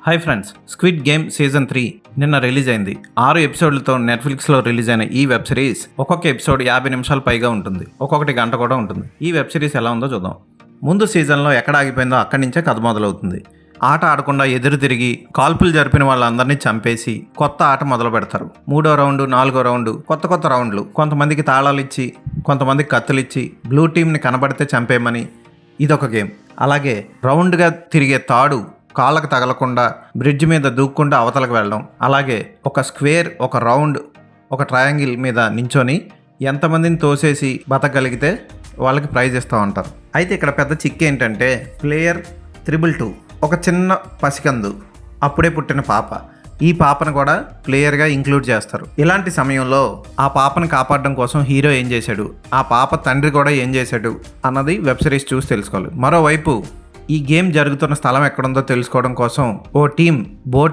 Hi friends, squid game season 3 నిన్న release అయింది. 6 ఎపిసోడ్లతో నెట్ఫ్లిక్స్లో రిలీజ్ అయిన ఈ వెబ్ సిరీస్ ఒక్కొక్క ఎపిసోడ్ 50 నిమిషాలు పైగా ఉంటుంది, ఒక్కొక్కటి గంట కూడా ఉంటుంది. ఈ వెబ్ సిరీస్ ఎలా ఉందో చూద్దాం. ముందు సీజన్లో ఎక్కడ ఆగిపోయిందో అక్కడి నుంచే కథ మొదలవుతుంది. ఆట ఆడకుండా ఎదురు తిరిగి కాల్పులు జరిపిన వాళ్ళందరినీ చంపేసి కొత్త ఆట మొదలు పెడతారు. 3వ రౌండ్, 4వ రౌండ్, కొత్త రౌండ్లు. కొంతమందికి తాళాలు ఇచ్చి, కొంతమందికి కత్తులు ఇచ్చి బ్లూ టీమ్ని కనబడితే చంపేయమని ఇదొక గేమ్. అలాగే రౌండ్గా తిరిగే తాడు కాళ్ళకు తగలకుండా బ్రిడ్జ్ మీద దూక్కుండా అవతలకు వెళ్ళడం. అలాగే ఒక స్క్వేర్, ఒక రౌండ్, ఒక ట్రయాంగిల్ మీద నించొని ఎంతమందిని తోసేసి బతకగలిగితే వాళ్ళకి ప్రైజ్ ఇస్తూ ఉంటారు. అయితే ఇక్కడ పెద్ద చిక్కు ఏంటంటే ప్లేయర్ 222, ఒక చిన్న పసికందు, అప్పుడే పుట్టిన పాప. ఈ పాపను కూడా ప్లేయర్గా ఇంక్లూడ్ చేస్తారు. ఇలాంటి సమయంలో ఆ పాపను కాపాడడం కోసం హీరో ఏం చేశాడు, ఆ పాప తండ్రి కూడా ఏం చేశాడు అన్నది వెబ్ సిరీస్ చూసి తెలుసుకోవాలి. మరోవైపు ఈ గేమ్ జరుగుతున్న స్థలం ఎక్కడుందో తెలుసుకోవడం కోసం ఓ టీం బోట్